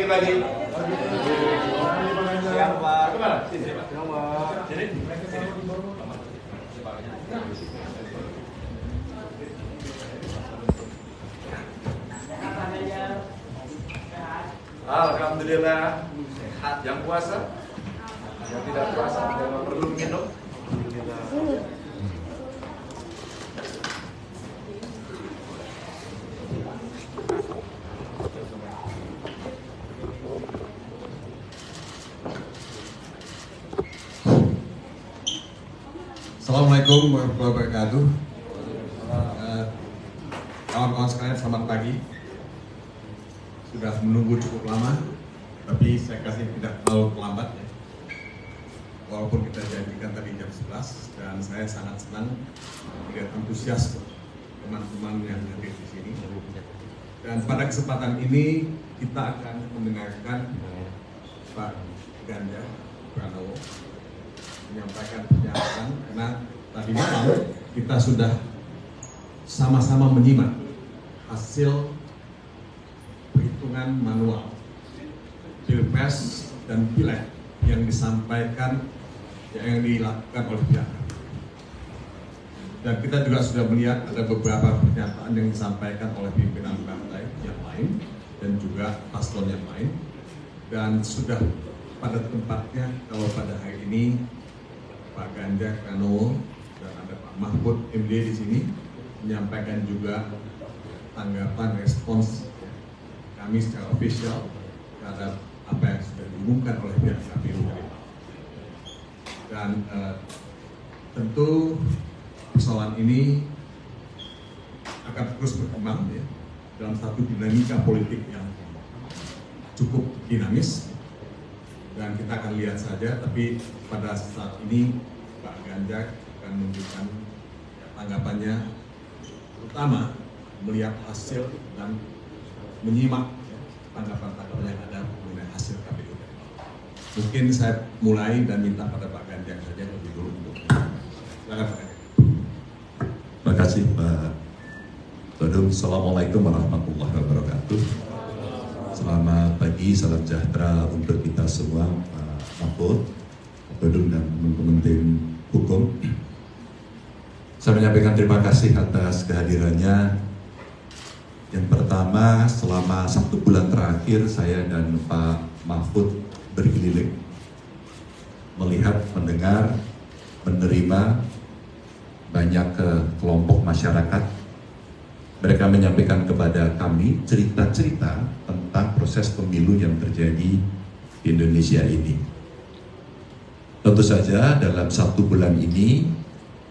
dikit lagi. Siap Pak. Kemana? Sini Pak. Sini. Alhamdulillah sehat. Yang puasa, yang tidak puasa jangan perlu minum. Assalamualaikum warahmatullahi wabarakatuh. Kawan-kawan sekalian, selamat pagi. Sudah menunggu cukup lama, tapi saya kasih tidak terlalu terlambat ya. Walaupun kita janjikan tadi jam 11, dan saya sangat senang melihat antusias teman-teman yang hadir di sini. Dan pada kesempatan ini kita akan mendengarkan Pak Ganjar Pranowo menyampaikan pernyataan, karena tadi malam kita sudah sama-sama menyimak hasil perhitungan manual Pilpres dan Pileg yang disampaikan, yang dilakukan oleh pihak kami. Dan kita juga sudah melihat ada beberapa pernyataan yang disampaikan oleh pimpinan partai yang lain dan juga paslon yang lain. Dan sudah pada tempatnya kalau pada hari ini Pak Ganjar Pranowo dan ada Pak Mahfud MD di sini menyampaikan juga tanggapan respons kami secara official terhadap apa yang sudah diumumkan oleh pihak KPU. Dan tentu persoalan ini akan terus berkembang ya, dalam satu dinamika politik yang cukup dinamis, dan kita akan lihat saja. Tapi pada saat ini Pak Ganjar akan menunjukkan tanggapannya, terutama melihat hasil dan menyimak tanggapan-tanggapan yang ada mengenai hasil KPU. Mungkin saya mulai dan minta pada Pak Ganjar saja lebih dulu untuk silakan Pak Ganjar. Terima kasih Pak Todung. Assalamualaikum warahmatullahi wabarakatuh. Selamat pagi, salam sejahtera untuk kita semua, Pak Mahfud, Pak Todung dan teman-teman tim hukum. Saya menyampaikan terima kasih atas kehadirannya. Yang pertama, selama 1 bulan terakhir saya dan Pak Mahfud berkeliling, melihat, mendengar, menerima banyak kelompok masyarakat. Mereka menyampaikan kepada kami cerita-cerita tentang proses pemilu yang terjadi di Indonesia ini. Tentu saja dalam 1 bulan ini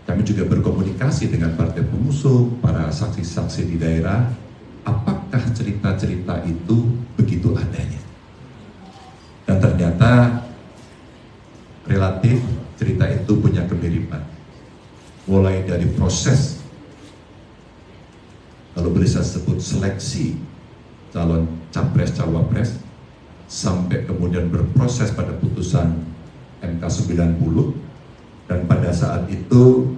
kami juga berkomunikasi dengan partai pengusung, para saksi-saksi di daerah. Apakah cerita-cerita itu begitu adanya? Dan ternyata relatif cerita itu punya kemiripan. Mulai dari proses, kalau boleh saya sebut seleksi calon capres-cawapres, sampai kemudian berproses pada putusan MK 90, dan pada saat itu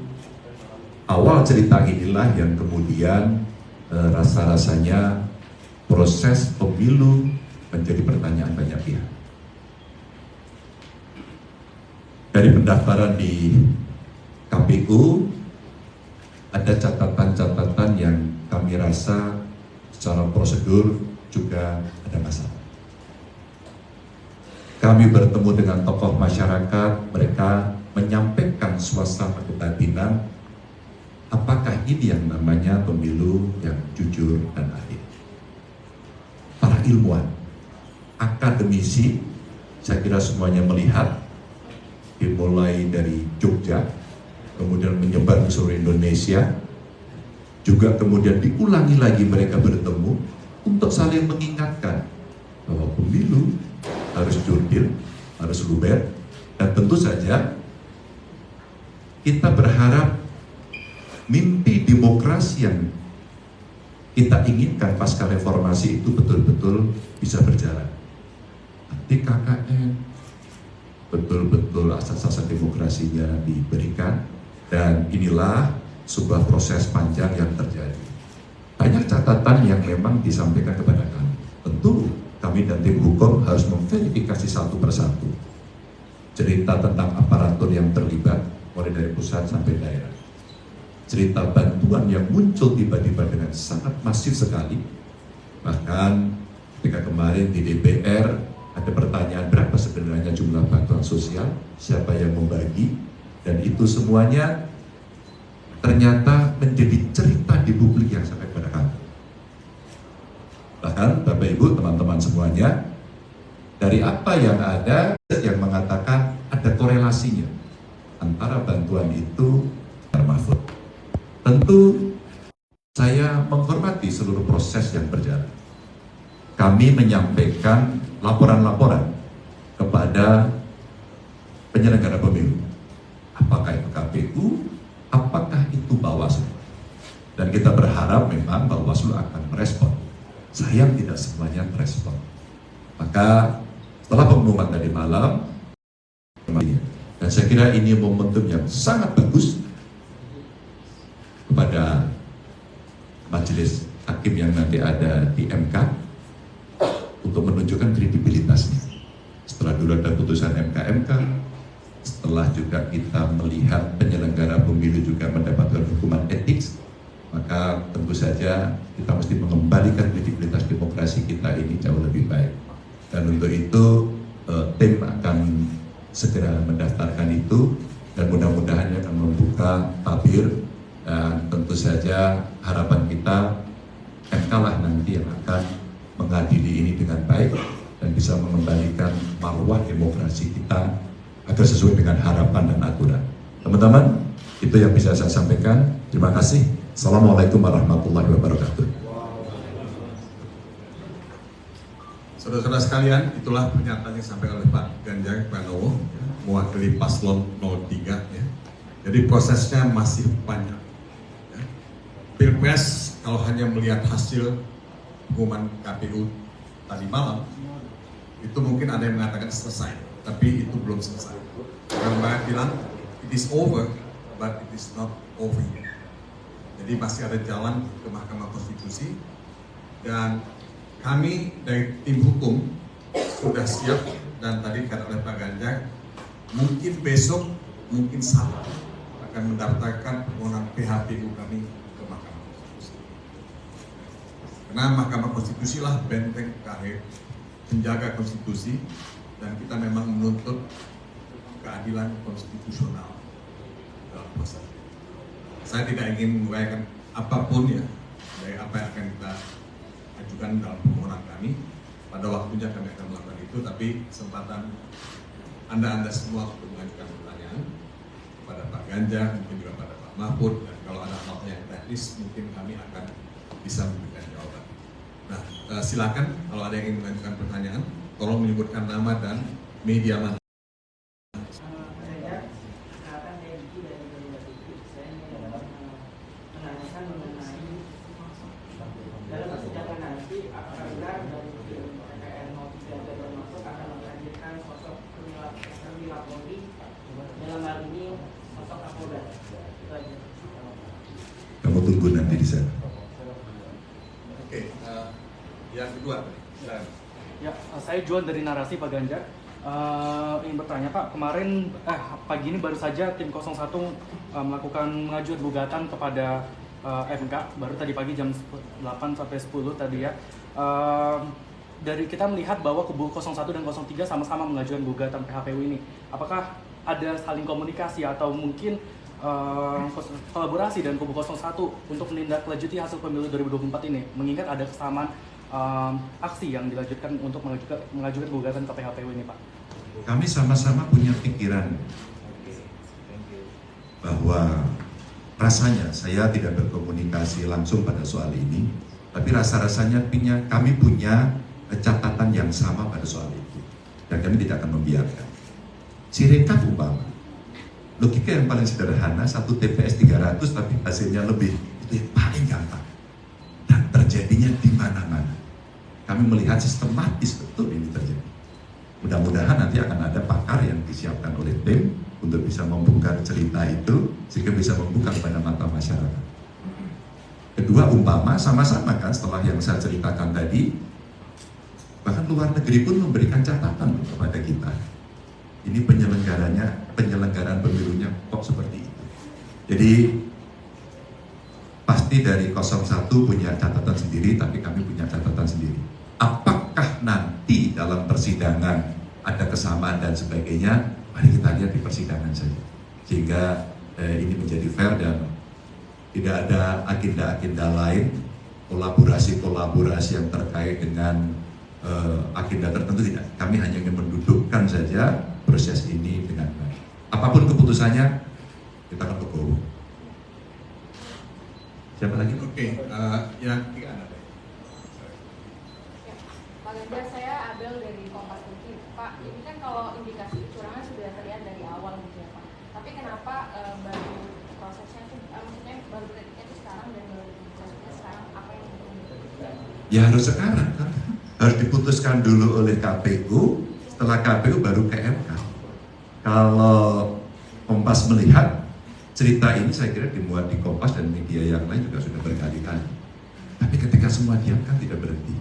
awal cerita inilah yang kemudian rasa-rasanya proses pemilu menjadi pertanyaan banyak pihak. Dari pendaftaran di KPU ada catatan-catatan yang kami rasa secara prosedur juga ada masalah. Kami bertemu dengan tokoh masyarakat, mereka menyampaikan suasana kebatinan. Apakah ini yang namanya pemilu yang jujur dan adil? Para ilmuwan, akademisi, saya kira semuanya melihat, dimulai dari Jogja, kemudian menyebar ke seluruh Indonesia, juga kemudian diulangi lagi mereka bertemu untuk saling mengingatkan bahwa pemilu harus jurdil, harus luber, dan tentu saja kita berharap mimpi demokrasi yang kita inginkan pasca reformasi itu betul-betul bisa berjalan. Nanti KKN, betul-betul asas-asas demokrasinya diberikan, dan inilah sebuah proses panjang yang terjadi. Banyak catatan yang memang disampaikan kepada kami. Tentu kami kami dan tim hukum harus memverifikasi satu persatu cerita tentang aparatur yang terlibat mulai dari pusat sampai daerah. Cerita bantuan yang muncul tiba-tiba dengan sangat masif sekali. Bahkan ketika kemarin di DPR ada pertanyaan berapa sebenarnya jumlah bantuan sosial, siapa yang membagi, dan itu semuanya ternyata menjadi cerita di publik yang sampai pada kami. Bahkan Bapak Ibu, teman-teman semuanya, dari apa yang ada yang mengatakan ada korelasinya antara bantuan itu dan Mahfud. Tentu saya menghormati seluruh proses yang berjalan. Kami menyampaikan laporan-laporan kepada penyelenggara pemilu. Apakah itu KPU, apakah itu Bawaslu. Dan kita berharap memang Bawaslu akan merespon. Sayang tidak semuanya merespon. Maka setelah pengumuman tadi malam, dan saya kira ini momentum yang sangat bagus kepada majelis hakim yang nanti ada di MK untuk menunjukkan kredibilitasnya. Setelah dulu ada putusan MK, setelah juga kita melihat penyelenggara pemilu juga mendapatkan hukuman etik, maka tentu saja kita mesti mengembalikan kredibilitas demokrasi kita ini jauh lebih baik. Dan untuk itu tim akan segera mendaftarkan itu, dan mudah-mudahan akan membuka tabir, dan tentu saja harapan kita MK lah nanti yang akan mengadili ini dengan baik dan bisa mengembalikan marwah demokrasi kita agar sesuai dengan harapan dan aturan. Teman-teman, itu yang bisa saya sampaikan. Terima kasih. Assalamualaikum warahmatullahi wabarakatuh. Saudara-saudara sekalian, itulah pernyataan yang disampaikan oleh Pak Ganjar Pranowo, mewakili paslon 03. Ya. Jadi prosesnya masih panjang. Ya. Pilpres kalau hanya melihat hasil pengumuman KPU tadi malam, itu mungkin ada yang mengatakan selesai, tapi itu belum selesai. Orang banyak bilang it is over, but it is not over yet. Jadi masih ada jalan ke Mahkamah Konstitusi, dan kami dari tim hukum sudah siap, dan tadi kata oleh Pak Ganjar, mungkin besok, mungkin Sabtu akan mendaftarkan permohonan PHPU kami ke Mahkamah Konstitusi. Karena Mahkamah Konstitusi lah benteng terakhir penjaga konstitusi, dan kita memang menuntut keadilan konstitusional dalam proses. Saya tidak ingin menguraikan apapun ya dari apa yang akan kita ajukan dalam permohonan kami. Pada waktunya kami akan melakukan itu, tapi kesempatan Anda semua untuk mengajukan pertanyaan kepada Pak Ganjar, mungkin juga pada Pak Mahfud, dan kalau ada hal yang teknis mungkin kami akan bisa memberikan jawaban. Nah, silakan kalau ada yang ingin mengajukan pertanyaan, tolong menyebutkan nama dan media mana. Kamu tunggu nanti di sana. Oke, yang kedua. Ya, saya Juan dari Narasi, Pak Ganjar. Ingin bertanya Pak, kemarin pagi ini baru saja tim 01 melakukan mengajukan gugatan kepada MK, baru tadi pagi jam 8 sampai 10 tadi ya. Dari kita melihat bahwa kubu 01 dan 03 sama-sama mengajukan gugatan PHPU ini. Apakah ada saling komunikasi atau mungkin kolaborasi dan kubu 01 untuk menindaklanjuti hasil pemilu 2024 ini, mengingat ada kesamaan aksi yang dilanjutkan untuk mengajukan gugatan ke PHPU ini, Pak? Kami sama-sama punya pikiran bahwa rasanya saya tidak berkomunikasi langsung pada soal ini, tapi rasa-rasanya kami punya catatan yang sama pada soal itu, dan kami tidak akan membiarkan. Sirekap umpama, logika yang paling sederhana, satu TPS 300 tapi hasilnya lebih, itu yang paling gampang dan terjadinya di mana-mana. Kami melihat sistematis betul ini terjadi. Mudah-mudahan nanti akan ada pakar yang disiapkan oleh tim untuk bisa membuka cerita itu sehingga bisa membuka kepada mata masyarakat. Kedua, umpama sama-sama kan setelah yang saya ceritakan tadi Bahkan luar negeri pun memberikan catatan kepada kita. Ini penyelenggaraan pemilunya kok seperti itu. Jadi pasti dari 01 punya catatan sendiri, tapi kami punya catatan sendiri. Apakah nanti dalam persidangan ada kesamaan dan sebagainya? Mari kita lihat di persidangan saja. Sehingga ini menjadi fair dan tidak ada agenda-agenda lain, kolaborasi-kolaborasi yang terkait dengan agenda tertentu tidak. Kami hanya ingin mendudukkan saja proses ini dengan baik. Apapun keputusannya, kita akan legowo. Siapa lagi? Oke, yang tiga ada. Pak Ganjar, saya Abel dari Kompas TV. Pak, ini kan kalau indikasi kecurangan sudah terlihat dari awal gitu ya Pak. Tapi kenapa baru prosesnya itu, maksudnya baru kritiknya itu sekarang dan baru prosesnya sekarang, apa yang dilakukan? Ya harus sekarang kan. Harus diputuskan dulu oleh KPU, setelah KPU baru ke MK. Kalau Kompas melihat cerita ini, saya kira dimuat di Kompas dan media yang lain juga sudah berkali-kali. Tapi ketika semua diam kan tidak berhenti.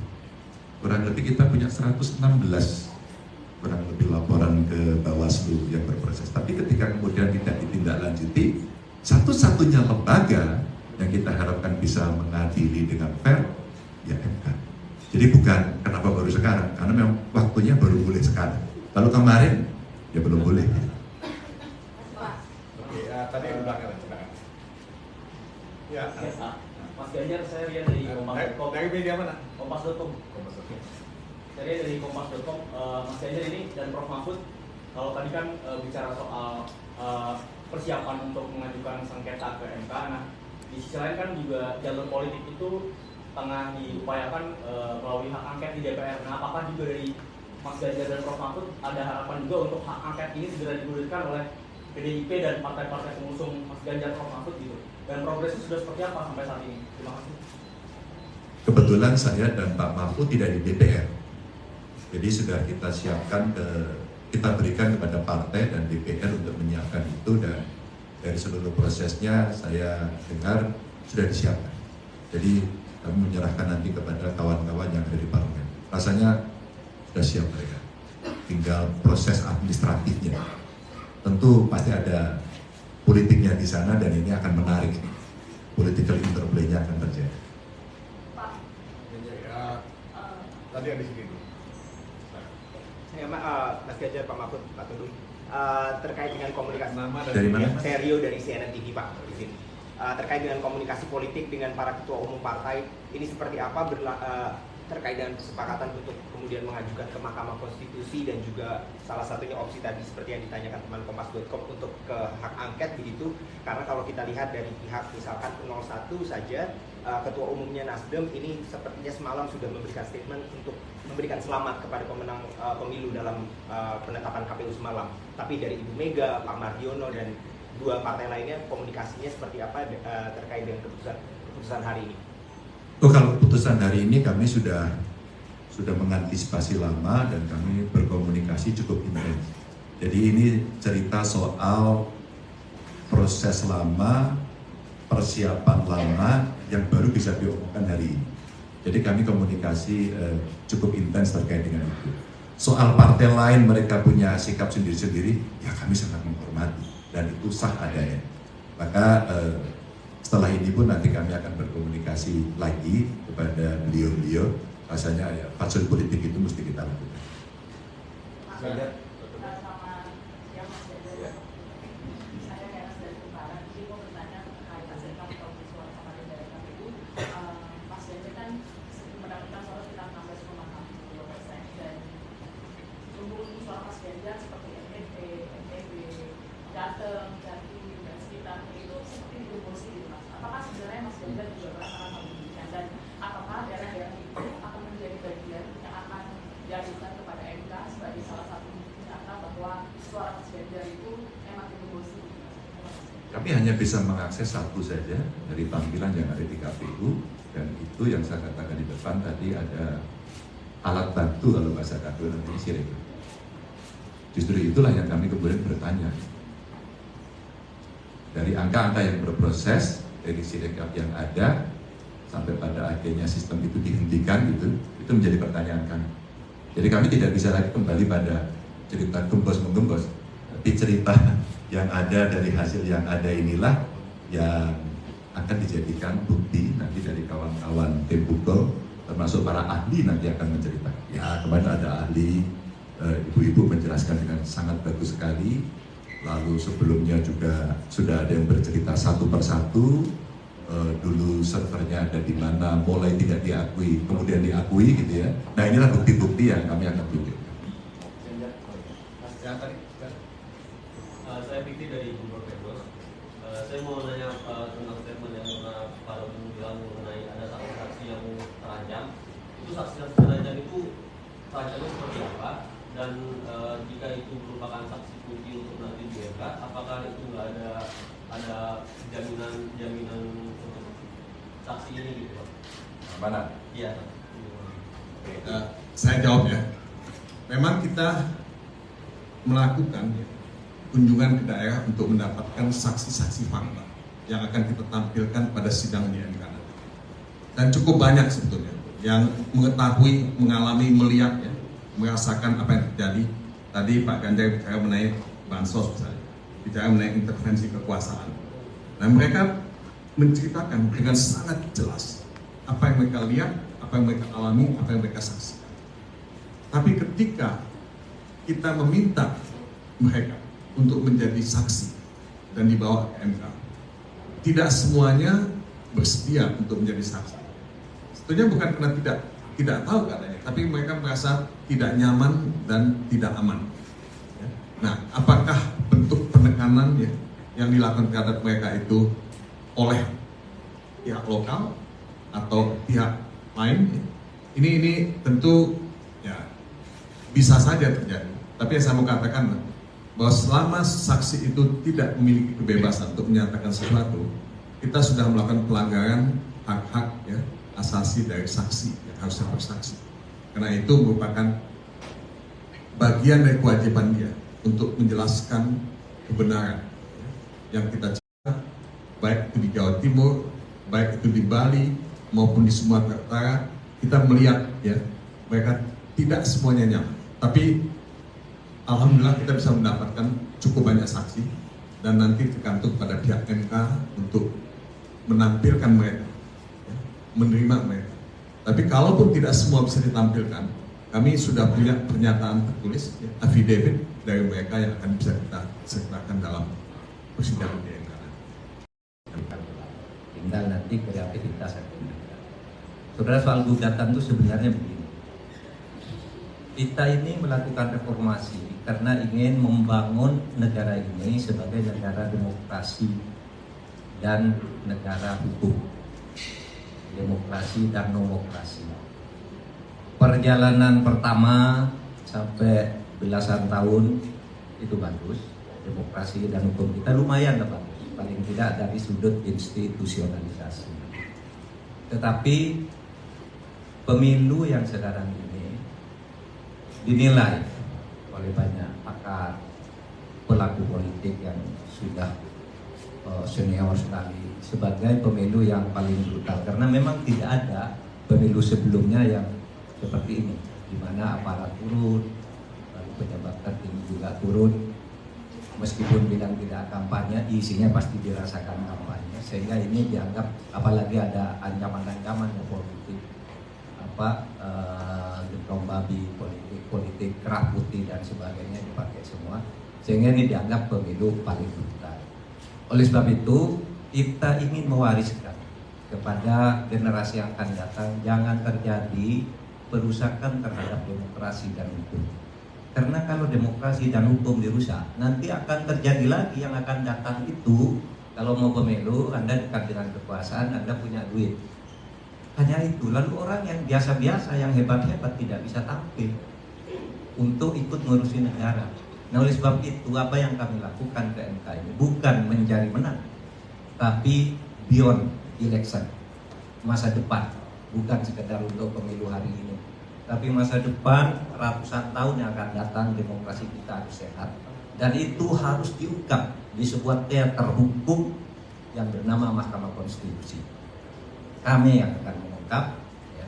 Kurang lebih kita punya 116 kurang lebih laporan ke Bawaslu yang berproses. Tapi ketika kemudian tidak ditindaklanjuti, satu-satunya lembaga yang kita harapkan bisa mengadili dengan fair, ya MK. Jadi bukan kenapa baru sekarang, karena memang waktunya baru boleh sekarang. Kalau kemarin, ya belum boleh. Oke, tadi yang di belakang. Ya, Mas Ganjar, saya lihat dari Kompas.com. dari media mana? Kompas.com. Saya lihat dari Kompas.com, Mas Ganjar ini dan Prof Mahfud, kalau tadi kan bicara soal persiapan untuk mengajukan sengketa ke MK. Nah, di sisi lain kan juga jalur politik itu tengah diupayakan melalui hak angket di DPR. Nah, apakah juga dari Mas Ganjar dan Prof Mahfud ada harapan juga untuk hak angket ini segera digulirkan oleh PDIP dan partai-partai pengusung Mas Ganjar Prof Mahfud gitu? Dan progresnya sudah seperti apa sampai saat ini? Terima kasih. Kebetulan saya dan Pak Mahfud tidak di DPR. Jadi sudah kita siapkan, kita berikan kepada partai dan DPR untuk menyiapkan itu, dan dari seluruh prosesnya saya dengar sudah disiapkan. Jadi kami menyerahkan nanti kepada kawan-kawan yang ada di parlemen. Rasanya sudah siap mereka. Tinggal proses administratifnya. Tentu pasti ada politiknya di sana dan ini akan menarik. Political interplay-nya akan terjadi. Pak, Tadi yang di sini. Ya, Mas Ganjar, Pak Mahfud, Pak Tundung, terkait dengan komunikasi. Nama dan Dari mana? Saya Rio dari CNN TV, Pak. Izin. Terkait dengan komunikasi politik dengan para ketua umum partai, ini seperti apa terkait dengan kesepakatan untuk kemudian mengajukan ke Mahkamah Konstitusi dan juga salah satunya opsi tadi seperti yang ditanyakan teman Kompas.com untuk ke hak angket begitu, karena kalau kita lihat dari pihak misalkan 01 saja, ketua umumnya Nasdem ini sepertinya semalam sudah memberikan statement untuk memberikan selamat kepada pemenang pemilu dalam penetapan KPU semalam. Tapi dari Ibu Mega, Pak Mardiono dan dua partai lainnya komunikasinya seperti apa terkait dengan keputusan hari ini? Oh, kalau keputusan hari ini kami sudah mengantisipasi lama dan kami berkomunikasi cukup intens. Jadi ini cerita soal proses lama, persiapan lama yang baru bisa diomongkan hari ini. Jadi kami komunikasi cukup intens terkait dengan itu. Soal partai lain mereka punya sikap sendiri-sendiri, ya kami sangat menghormati dan itu sah adanya. Maka setelah ini pun nanti kami akan berkomunikasi lagi kepada beliau-beliau. Rasanya ya fatsun politik itu mesti kita lakukan. Ganjar. sama siang Mas Ganjar. Saya Heras dari Kumparan. Jadi mau bertanya terkait hasil kami suara kemarin dari KPU. Mas Ganjar kan mendapatkan suara sekitar 16,62% dan lumbung suara Mas Ganjar seperti NTB, Jateng, Jatim dan sekitarnya itu seperti digembosi gitu Mas. Apakah sebenarnya Mas Ganjar juga merasakan hal demikian, dan apakah daerah-daerah itu akan menjadi bagian yang akan diajukan kepada MK sebagai salah satu bukti nyata bahwa suara Mas Ganjar itu memang digembosi? Kami hanya bisa mengakses satu saja dari tampilan yang ada di KPU, dan itu yang saya katakan di depan tadi ada alat bantu kalau bahasa KPU nanti sirik. Justru itulah yang kami kemudian bertanya. Dari angka-angka yang berproses, dari sirekap yang ada, sampai pada akhirnya sistem itu dihentikan itu menjadi pertanyaan kami. Jadi kami tidak bisa lagi kembali pada cerita gembos-menggembos, tapi cerita yang ada dari hasil yang ada inilah yang akan dijadikan bukti nanti dari kawan-kawan tim Google, termasuk para ahli nanti akan menceritakan. Ya, kemarin ada ahli, ibu-ibu menjelaskan dengan sangat bagus sekali. Lalu sebelumnya juga sudah ada yang bercerita satu persatu, dulu servernya ada di mana, mulai tidak diakui, kemudian diakui gitu ya. Nah inilah bukti-bukti yang kami akan tunjukkan. Saya Fikri dari Google Pebos. Saya mau nanya tentang statement yang pernah Pak Romi bilang mengenai ada saksi-saksi yang terancam. Itu saksi-saksi terancam itu terancamnya seperti apa? Dan jika itu merupakan saksi kunci untuk nanti di MK, apakah itu nggak ada jaminan untuk saksi ini gitu Pak? Mana? Iya. Saya jawab ya. Memang kita melakukan kunjungan ke daerah untuk mendapatkan saksi-saksi fakta yang akan kita tampilkan pada sidang di MK. Dan cukup banyak sebetulnya yang mengetahui, mengalami, melihat, ya, merasakan apa yang terjadi. Tadi Pak Ganjar bicara mengenai bansos misalnya, bicara mengenai intervensi kekuasaan. Nah mereka menceritakan dengan sangat jelas apa yang mereka lihat, apa yang mereka alami, apa yang mereka saksikan. Tapi ketika kita meminta mereka untuk menjadi saksi dan dibawa ke MK, tidak semuanya bersedia untuk menjadi saksi. Sebetulnya bukan karena tidak tahu keadaannya, tapi mereka merasa tidak nyaman dan tidak aman. Ya. Nah, apakah bentuk penekanan ya, yang dilakukan terhadap mereka itu oleh pihak lokal atau pihak lain? Ya. Ini tentu ya bisa saja terjadi. Tapi yang saya mau katakan bahwa selama saksi itu tidak memiliki kebebasan untuk menyatakan sesuatu, kita sudah melakukan pelanggaran hak-hak ya, asasi dari saksi yang harusnya bersaksi. Karena itu merupakan bagian dari kewajiban dia untuk menjelaskan kebenaran yang kita cita, baik itu di Jawa Timur, baik itu di Bali maupun di Sumatera Utara. Kita melihat ya mereka tidak semuanya nyaman, tapi alhamdulillah kita bisa mendapatkan cukup banyak saksi dan nanti tergantung pada pihak MK untuk menampilkan mereka, ya, menerima mereka. Tapi kalaupun tidak semua bisa ditampilkan, kami sudah punya pernyataan tertulis, ya, affidavit dari mereka yang akan bisa kita sertakan dalam persidangan di MK. Tinggal nanti kreativitas. Saudara, soal gugatan itu sebenarnya begini. Kita ini melakukan reformasi karena ingin membangun negara ini sebagai negara demokrasi dan negara hukum. Demokrasi dan nomokrasi. Perjalanan pertama sampai belasan tahun itu bagus. Demokrasi dan hukum kita lumayan lah bagus. Paling tidak dari sudut institusionalisasi. Tetapi pemilu yang sekarang ini dinilai oleh banyak pakar, pelaku politik yang sudah senior sekali sebagai pemilu yang paling brutal, karena memang tidak ada pemilu sebelumnya yang seperti ini, di mana aparat turun, lalu pejabat tertinggi juga turun, meskipun bilang tidak kampanye, isinya pasti dirasakan kampanye, sehingga ini dianggap, apalagi ada ancaman-ancaman yang politik, gentong babi, politik kerah putih dan sebagainya dipakai semua, sehingga ini dianggap pemilu paling brutal. Oleh sebab itu kita ingin mewariskan kepada generasi yang akan datang, jangan terjadi perusakan terhadap demokrasi dan hukum. Karena kalau demokrasi dan hukum dirusak, nanti akan terjadi lagi yang akan datang itu. Kalau mau pemilu, Anda dekat dengan kekuasaan, Anda punya duit. Hanya itu, lalu orang yang biasa-biasa, yang hebat-hebat tidak bisa tampil untuk ikut ngurusin negara. Nah, oleh sebab itu, apa yang kami lakukan ke MK ini bukan mencari menang, tapi beyond election, masa depan, bukan sekedar untuk pemilu hari ini, tapi masa depan ratusan tahun yang akan datang, demokrasi kita harus sehat, dan itu harus diungkap di sebuah teater hukum yang bernama Mahkamah Konstitusi. Kami yang akan mengungkap, ya,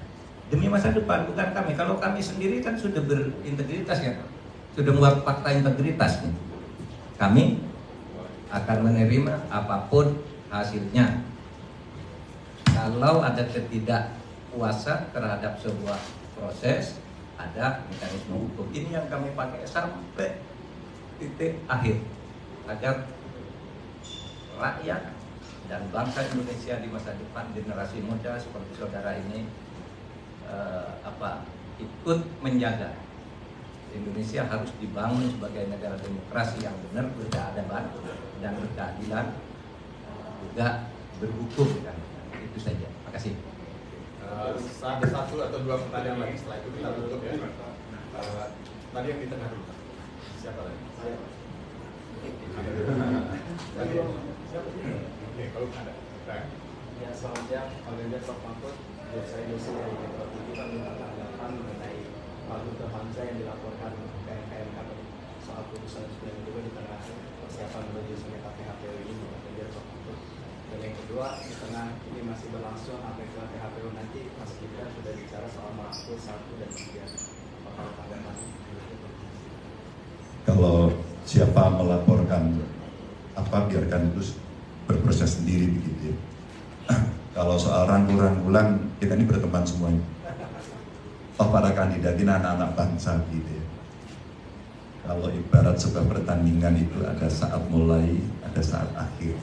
demi masa depan, bukan kami. Kalau kami sendiri kan sudah berintegritas ya, sudah membuat fakta integritas nih. Kami akan menerima apapun hasilnya. Kalau ada ketidakpuasan terhadap sebuah proses, ada mekanisme hukum. Ini yang kami pakai sampai titik akhir, agar rakyat dan bangsa Indonesia di masa depan, generasi muda seperti saudara ini ikut menjaga Indonesia harus dibangun sebagai negara demokrasi yang benar, berkeadaban dan berkeadilan, juga berhukum kan. Itu saja. Terima kasih. Ada satu atau dua pertanyaan lagi, setelah itu kita tutup ya. Tadi yang di tengah dulu. Siapa lagi? Saya. Oke, kalau ada. Ya, selamat siang, Pak Ganjar, Prof. Mahfud. Saya Yusuf dari Metro TV, Pak, minta tanggapan mengenai Wagub Hamzah yang dilaporkan ke MKMK soal putusan 92 di tengah persiapan menuju sengketa PHPU ini, Pak Ganjar, Prof. Mahfud. Dan yang kedua, di tengah ini masih berlangsung apakah PHPU nanti Mas Gibran sudah bicara soal Mahfud 1 dan 3. Apakah tanggapan? Kalau siapa melaporkan apa, biarkan itu berproses sendiri begitu ya. Kalau soal rangkul-rangkulan, kita ini berteman semuanya. Toh para kandidat ini anak-anak bangsa gitu ya. Kalau ibarat sebuah pertandingan itu ada saat mulai, ada saat akhir.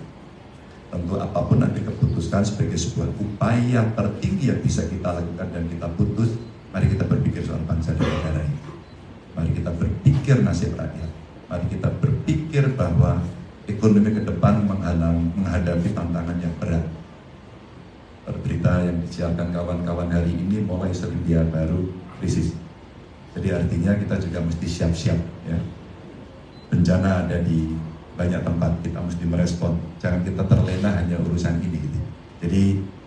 Tentu apapun nanti keputusan sebagai sebuah upaya tertinggi yang bisa kita lakukan dan kita putus, mari kita berpikir soal bangsa dan negara ini. Mari kita berpikir nasib rakyat. Mari kita berpikir bahwa ekonomi ke depan menghadapi tantangan yang berat. Berita yang disiarkan kawan-kawan hari ini mulai Selandia Baru krisis. Jadi artinya kita juga mesti siap-siap ya. Bencana ada di banyak tempat, kita mesti merespon. Jangan kita terlena hanya urusan ini gitu. Jadi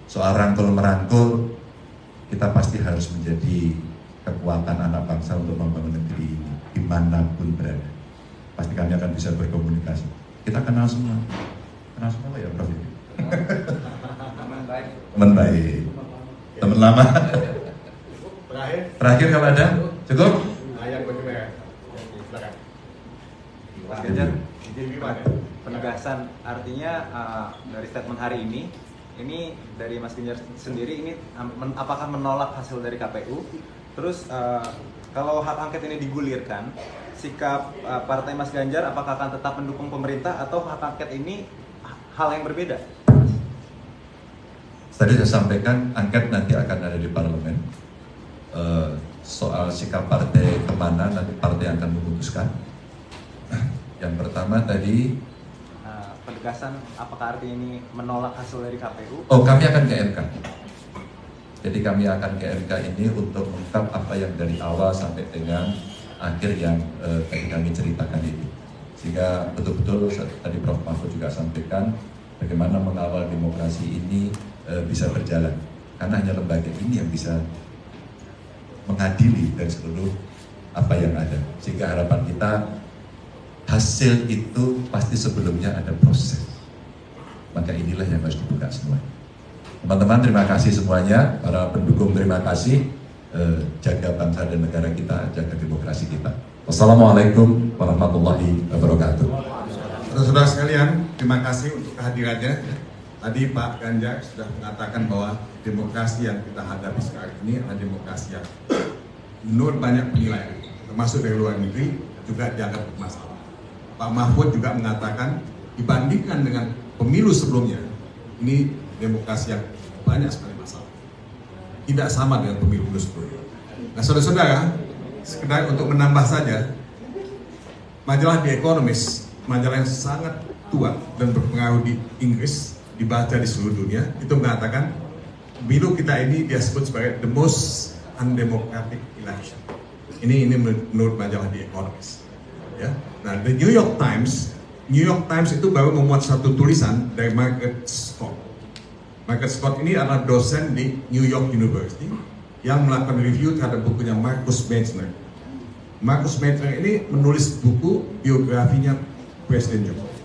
soal rangkul-merangkul, kita pasti harus menjadi kekuatan anak bangsa untuk membangun negeri ini dimanapun berada. Pasti kami akan bisa berkomunikasi. Kita kenal semua ya Prof. Teman baik, teman lama. Terakhir kalau ada, cukup? Mas Ganjar, penegasan artinya dari statement hari ini dari Mas Ganjar sendiri ini apakah menolak hasil dari KPU? Terus kalau hak angket ini digulirkan, sikap partai Mas Ganjar apakah akan tetap mendukung pemerintah atau hak angket ini hal yang berbeda? Tadi saya sampaikan angket nanti akan ada di parlemen. Soal sikap partai kemana nanti partai akan memutuskan. Yang pertama tadi penegasan apakah artinya ini menolak hasil dari KPU? Oh, kami akan ke MK. Jadi kami akan ke MK ini untuk mengungkap apa yang dari awal sampai dengan akhir yang tadi kami ceritakan ini. Sehingga betul-betul tadi Prof. Mahfud juga sampaikan bagaimana mengawal demokrasi ini bisa berjalan. Karena hanya lembaga ini yang bisa mengadili dari seluruh apa yang ada. Sehingga harapan kita hasil itu pasti sebelumnya ada proses. Maka inilah yang harus dibuka semua. Teman-teman terima kasih semuanya, para pendukung terima kasih. Jaga bangsa dan negara kita, jaga demokrasi kita. Wassalamualaikum warahmatullahi wabarakatuh. Saudara-saudara sekalian, terima kasih untuk kehadirannya. Tadi Pak Ganjar sudah mengatakan bahwa demokrasi yang kita hadapi sekarang ini adalah demokrasi yang menurut banyak penilaian, termasuk dari luar negeri, juga dianggap bermasalah. Pak Mahfud juga mengatakan dibandingkan dengan pemilu sebelumnya, ini demokrasi yang banyak sekali masalah. Tidak sama dengan pemilu sebelumnya. Nah saudara-saudara, sekedar untuk menambah saja, majalah The Economist, majalah yang sangat tua dan berpengaruh di Inggris, dibaca di seluruh dunia, itu mengatakan pemilu kita ini dia sebut sebagai the most undemocratic election. Ini menurut majalah The Economist. Ya. Nah, The New York Times itu baru memuat satu tulisan dari Margaret Scott. Margaret Scott ini adalah dosen di New York University yang melakukan review terhadap bukunya Marcus Mezner. Marcus Mezner ini menulis buku biografinya Presiden Jokowi.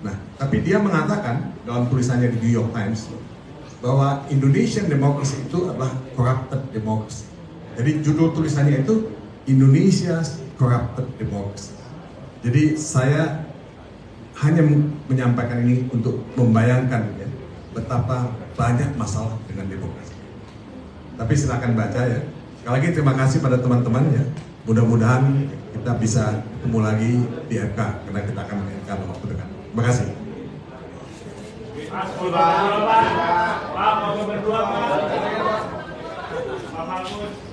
Nah, tapi dia mengatakan dalam tulisannya di New York Times bahwa Indonesian democracy itu adalah corrupted democracy. Jadi judul tulisannya itu Indonesia's corrupted democracy. Jadi saya hanya menyampaikan ini untuk membayangkan ya, betapa banyak masalah dengan demokrasi. Tapi silakan baca ya. Sekali lagi terima kasih pada teman-teman ya. Mudah-mudahan kita bisa ketemu lagi di FK karena kita akan ke dalam waktu dekat. Terima kasih.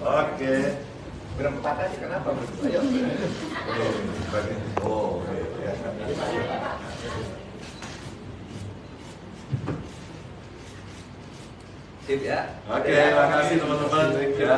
Oke. Berempat aja kenapa? Ayo. Oh, ya. Sip ya. Oke, terima kasih teman-teman. Ya.